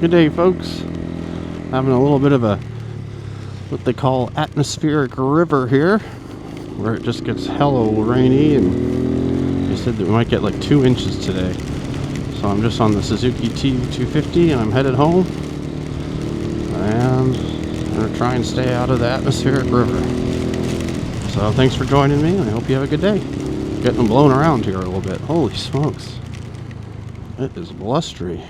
Good day, folks. Having a little bit of a what they call atmospheric river here, where it just gets hella rainy, and they said that we might get like 2 inches today. So I'm just on the Suzuki TU250 and I'm headed home, and I'm gonna try and stay out of the atmospheric river. So thanks for joining me, and I hope you have a good day. Getting blown around here a little bit. Holy smokes, it is blustery.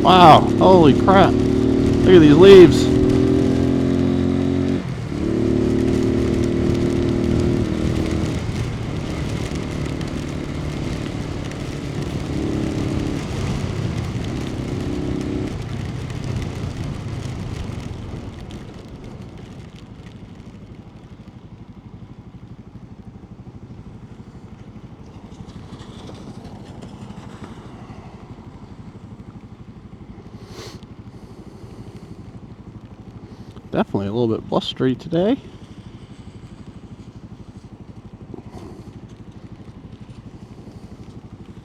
Wow, holy crap. Look at these leaves. Definitely a little bit blustery today.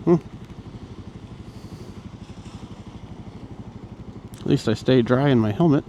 At least I stay dry in my helmet.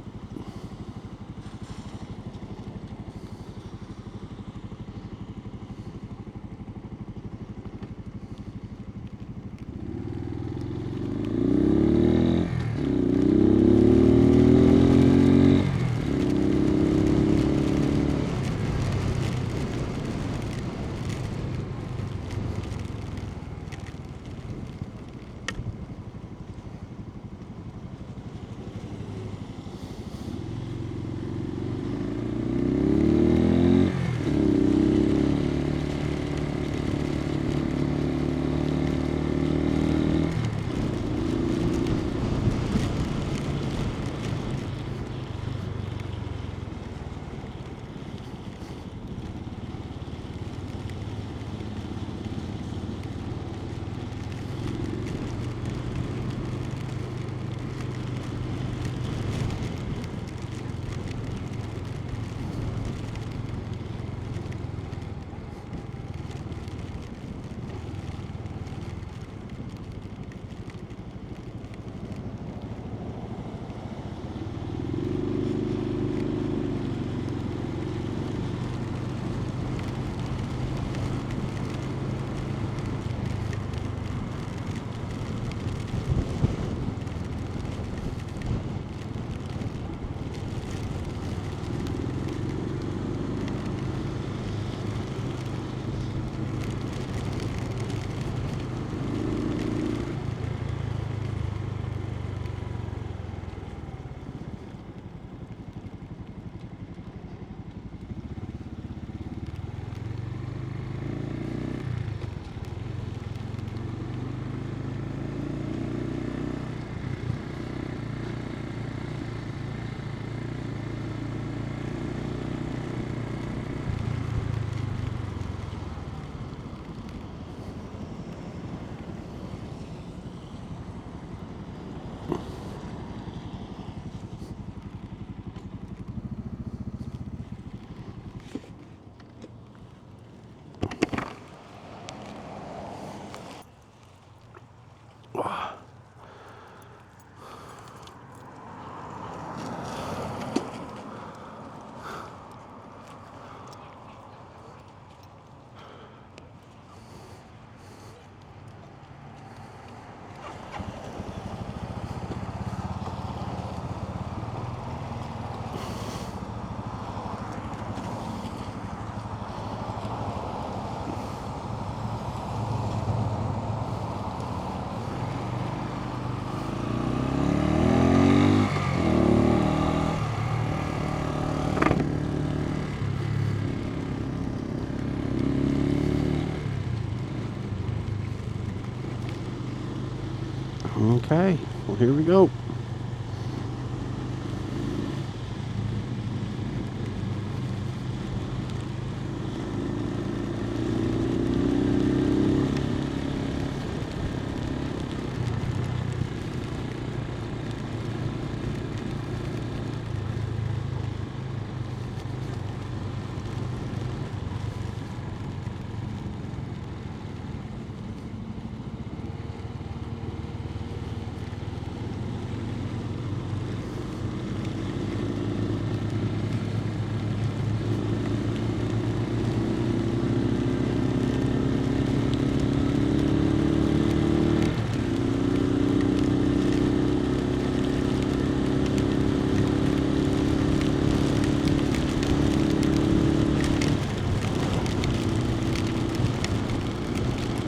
Okay, well, here we go.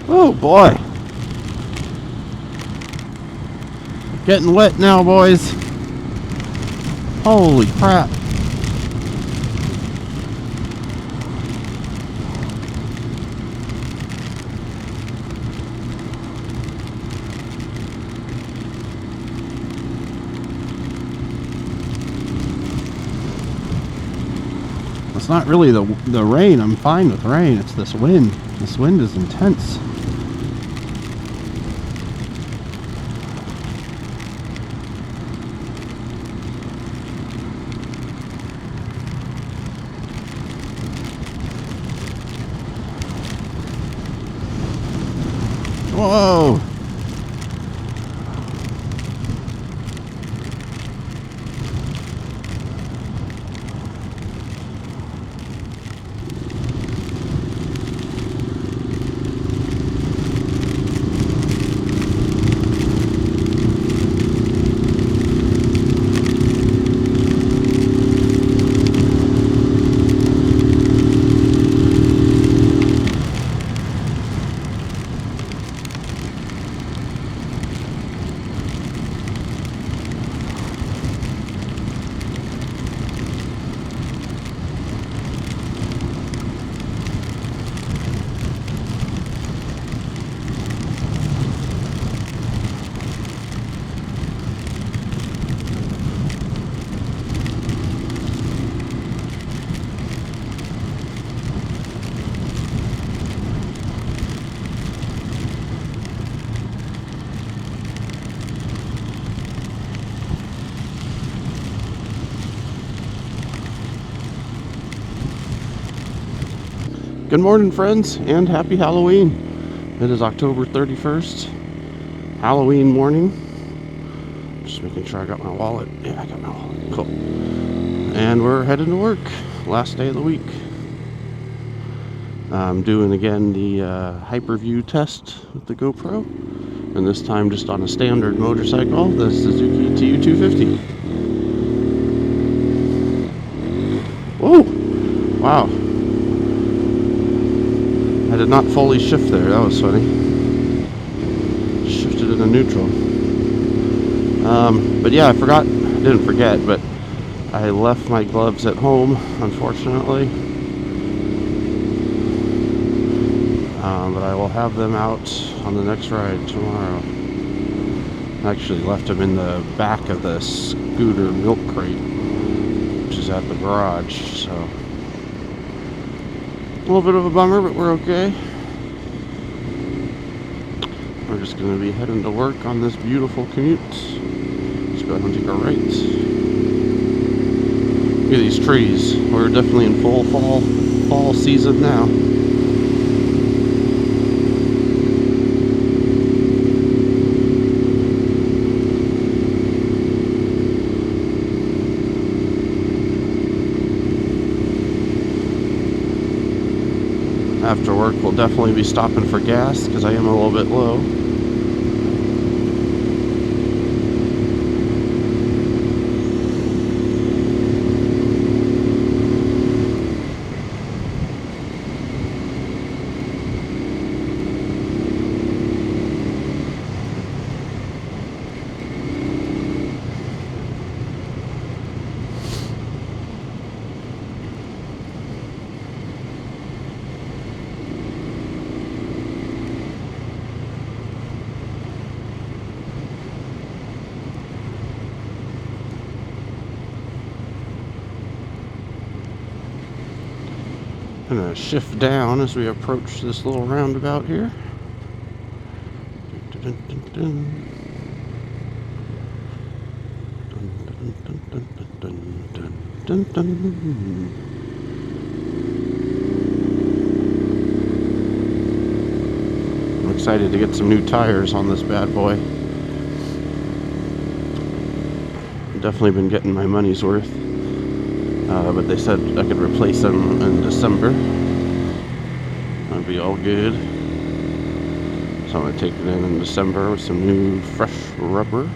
Oh boy. Getting wet now, boys. Holy crap. It's not really the rain. I'm fine with rain. It's this wind. This wind is intense. Whoa! Good morning, friends, and happy Halloween. It is October 31st, Halloween morning. Just making sure I got my wallet. Yeah, I got my wallet. Cool. And we're heading to work. Last day of the week. I'm doing again the hyperview test with the GoPro. And this time just on a standard motorcycle, the Suzuki TU250. Whoa! Wow. I did not fully shift there. That was funny. Shifted into neutral. But yeah, I didn't forget, but I left my gloves at home, unfortunately. But I will have them out on the next ride tomorrow. I actually left them in the back of the scooter milk crate, which is at the garage, so a little bit of a bummer, but we're okay. We're just going to be heading to work on this beautiful commute. Let's go ahead and take a right. Look at these trees. We're definitely in full fall season now. After work, we'll definitely be stopping for gas because I am a little bit low. Gonna shift down as we approach this little roundabout here. Dun, dun, dun, dun, dun, dun. I'm excited to get some new tires on this bad boy. I've definitely been getting my money's worth. But they said I could replace them in December. That'd be all good. So I'm going to take it in December with some new fresh rubber.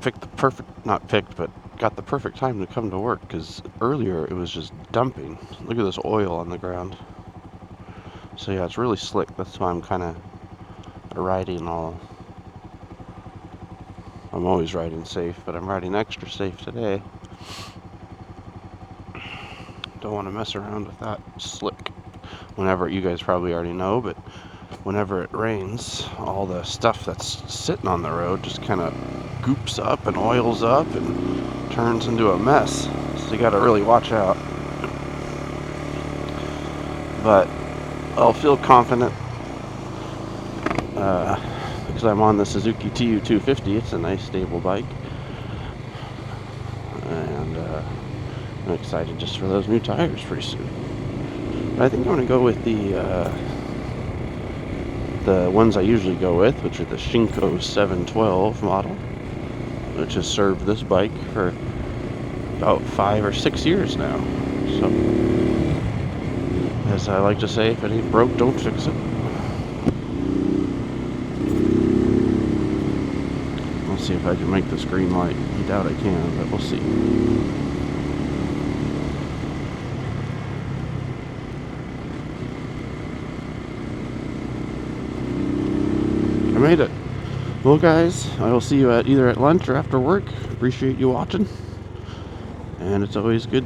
Picked the perfect, not picked, but got the perfect time to come to work, because earlier it was just dumping. Look at this oil on the ground. So yeah, it's really slick. That's why I'm kind of riding all. I'm always riding safe, but I'm riding extra safe today. Don't want to mess around with that slick. Whenever, you guys probably already know, but whenever it rains, all the stuff that's sitting on the road just kind of goops up and oils up and turns into a mess. So you got to really watch out. But I'll feel confident because I'm on the Suzuki TU250. It's a nice stable bike, and I'm excited just for those new tires pretty soon. But I think I'm going to go with the ones I usually go with, which are the Shinko 712 model, which has served this bike for about 5 or 6 years now. So, as I like to say, if it ain't broke, don't fix it. I'll see if I can make this green light. I doubt I can, but we'll see. I made it. Well, guys, I will see you either at lunch or after work. Appreciate you watching. And it's always good